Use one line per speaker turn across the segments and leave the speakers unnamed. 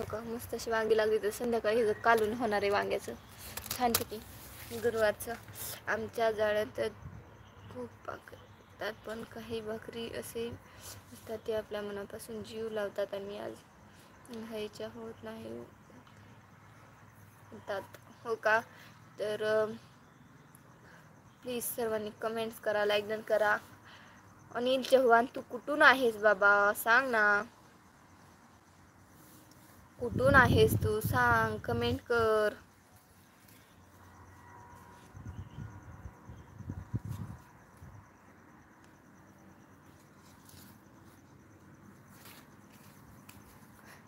हो का, मस्त अशी वांगी लागली. तर संध्याकाळी हे कालून होणार आहे वांग्याचं छानपैकी गुरुवारचं. आमच्या जाळ्यात खूप पाकतात, पण काही भाकरी असे असतात ते आपल्या मनापासून जीव लावतात आणि आज व्हायच्या होत नाही होतात. हो का, तर प्लीज सर्वांनी कमेंट्स करा, लाईक डन करा. अनिल चव्हाण, तू कुठून आहेस बाबा, सांग ना, कुठून आहेस तू, सांग, कमेंट कर.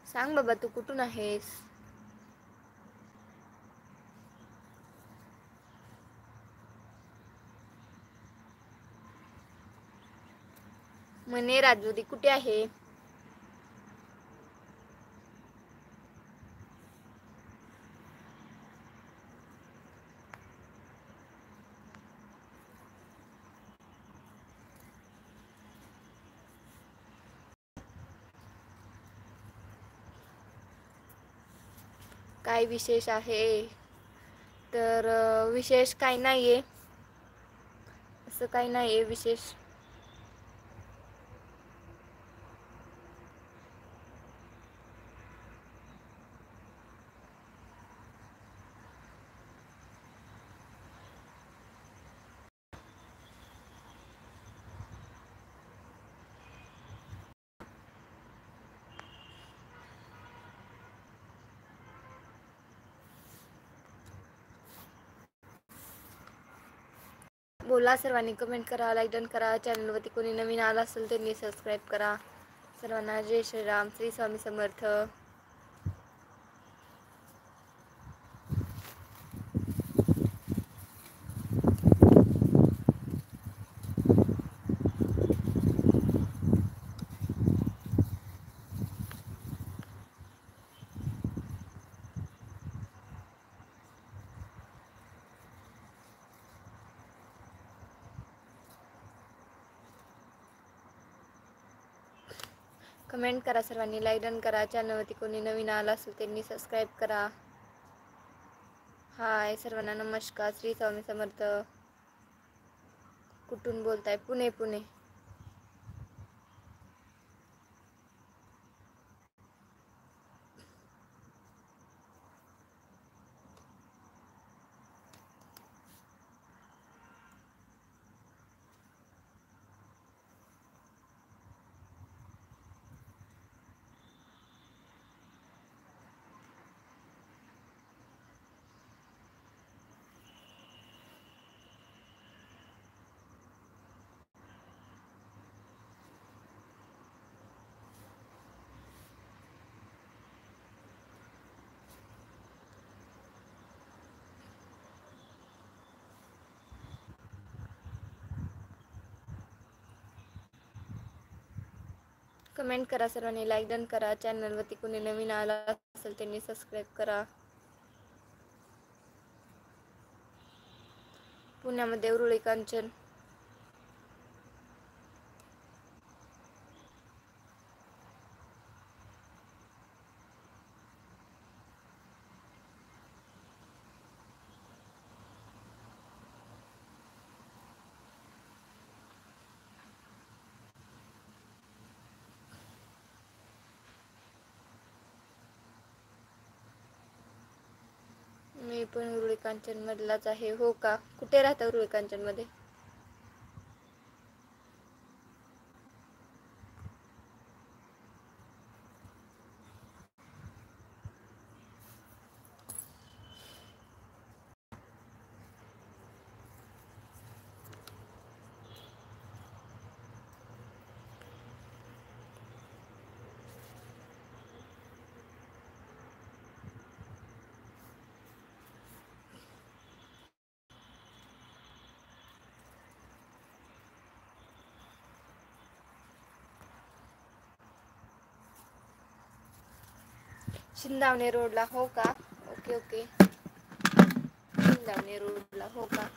सांग बाबा, तू कुठून आहेस. मने राजवती कुठे आहे. काय विशेष आहे. तर विशेष काही नाही आहे, असं काही नाही आहे विशेष. बोला, सर्वांनी कमेंट करा, लाईक डन करा. चॅनलवरती कोणी नवीन आला असेल त्यांनी सबस्क्राईब करा. सर्वांना जय श्रीराम, श्री स्वामी समर्थ. कमेंट करा, सर्वांनी लाईक डन करा. चॅनलवरती कोणी नवीन आला असेल त्यांनी सबस्क्राईब करा. हाय सर्वांना, नमस्कार, श्री स्वामी समर्थ. कुठून बोलताय. पुणे. पुणे. कमेंट करा, सर्वांनी लाईक डन करा. चॅनलवरती कोणी नवीन आला असेल त्यांनी सबस्क्राईब करा. पुण्यामध्ये उरुळी कांचन. मी पण उरुळी कांचन मधलाच आहे. हो का, कुठे राहता उरुळी कांचन मध्ये. शिंदावणे रोडला. हो का, ओके ओके. शिंदावणे रोडला. हो का.